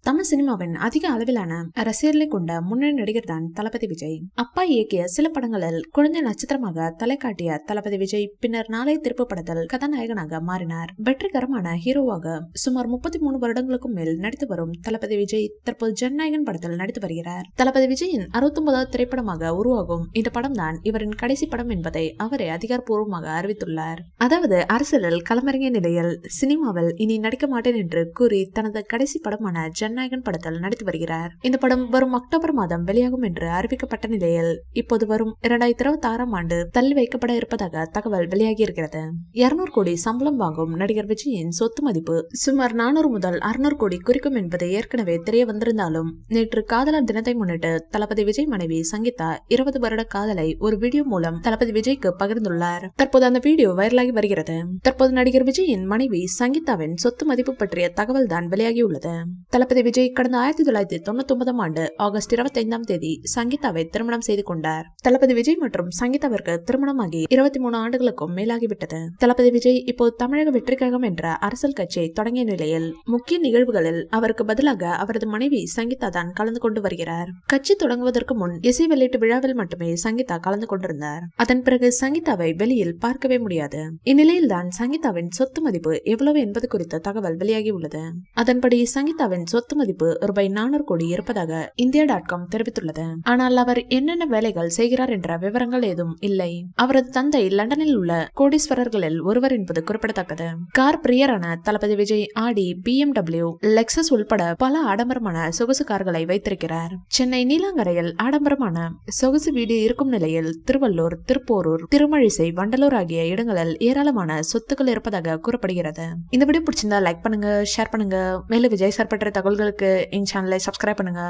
தமிழ் சினிமாவின் அதிக அளவிலான ரசிகர்களை கொண்ட முன்னணி நடிகர் தான் தளபதி விஜய். அப்பா இயக்கிய சில படங்களில் குழந்தை நட்சத்திரமாக தலை காட்டிய தளபதி விஜய் பின்னர் நாளைய திருப்பு படத்தில் கதாநாயகனாக மாறினார். வெற்றிகரமான ஹீரோவாக சுமார் 33 வருடங்களுக்கும் மேல் நடித்து வரும் தளபதி விஜய் தற்போது ஜனநாயகன் படத்தில் நடித்து வருகிறார். தளபதி விஜயின் 69வது திரைப்படமாக உருவாகும் இந்த படம் தான் இவரின் கடைசி படம் என்பதை அவரே அதிகாரப்பூர்வமாக அறிவித்துள்ளார். அதாவது அரசியலில் களமிறங்கிய நிலையில் சினிமாவில் இனி நடிக்க மாட்டேன் என்று கூறி தனது கடைசி படமான ஜனநாயகன் படத்தில் நடித்து வருகிறார். இந்த படம் வரும் அக்டோபர் மாதம் வெளியாகும் என்று அறிவிக்கப்பட்ட நிலையில் இப்போது வரும் 2026ஆம் ஆண்டு தள்ளி வைக்கப்பட இருப்பதாக தகவல் வெளியாகி இருக்கிறது. 200 கோடி சம்பளம் வாங்கும் நடிகர் விஜயின் சொத்து மதிப்பு சுமார் 400 முதல் 600 கோடி குறிக்கும் என்பது ஏற்கனவே தெரிய வந்திருந்தாலும் நேற்று காதலர் தினத்தை முன்னிட்டு தளபதி விஜய் மனைவி சங்கீதா 20 வருட காதலை ஒரு வீடியோ மூலம் தளபதி விஜய்க்கு பகிர்ந்துள்ளார். தற்போது அந்த வீடியோ வைரலாகி வருகிறது. தற்போது நடிகர் விஜயின் மனைவி சங்கீதாவின் சொத்து மதிப்பு பற்றிய தகவல் தான் வெளியாகியுள்ளது. தளபதி விஜய் கடந்த 1999ஆம் ஆண்டு ஆகஸ்ட் 25ஆம் தேதி சங்கீதாவை திருமணம் செய்து கொண்டார். தளபதி விஜய் மற்றும் சங்கீதாவிற்கு திருமணமாகி 23 ஆண்டுகளுக்கும் மேலாகிவிட்டது. தளபதி விஜய் இப்போது தமிழக வெற்றி கழகம் என்ற அரசியல் கட்சியை தொடங்கிய நிலையில் முக்கிய நிகழ்வுகளில் அவருக்கு பதிலாக அவரது மனைவி சங்கீதா தான் கலந்து கொண்டு வருகிறார். கட்சி தொடங்குவதற்கு முன் இசை வெளியீட்டு விழாவில் மட்டுமே சங்கீதா கலந்து கொண்டிருந்தார். அதன் பிறகு சங்கீதாவை வெளியில் பார்க்கவே முடியாது. இந்நிலையில் தான் சங்கீதாவின் சொத்து மதிப்பு எவ்வளவு என்பது குறித்த தகவல் வெளியாகி உள்ளது. அதன்படி சங்கீதாவின் சொத்து மதிப்பு ரூபாய் 400 கோடி இருப்பதாக India.com தெரிவித்துள்ளது. ஆனால் அவர் என்னென்ன வேலைகள் செய்கிறார் என்ற விவரங்கள் ஏதும் இல்லை. அவரது தந்தை லண்டனில் உள்ள கோடீஸ்வரர்களில் ஒருவர் என்பது குறிப்பிடத்தக்கது. கார் பிரியரான தளபதி விஜய் ஆடி, BMW, லெக்சஸ் உள்பட பல ஆடம்பரமான சொகுசு கார்களை வைத்திருக்கிறார். சென்னை நீலாங்கரையில் ஆடம்பரமான சொகுசு வீடு இருக்கும் நிலையில் திருவள்ளூர், திருப்போரூர், திருமழிசை, வண்டலூர் ஆகிய இடங்களில் ஏராளமான சொத்துக்கள் இருப்பதாக கூறப்படுகிறது. இந்த வீடியோ பிடிச்சிருந்தா லைக் பண்ணுங்க, ஷேர் பண்ணுங்க. மேலும் விஜய் சார் பற்றிய தகவல்களுக்கு எங்க சேனலை சப்ஸ்கிரைப் பண்ணுங்க.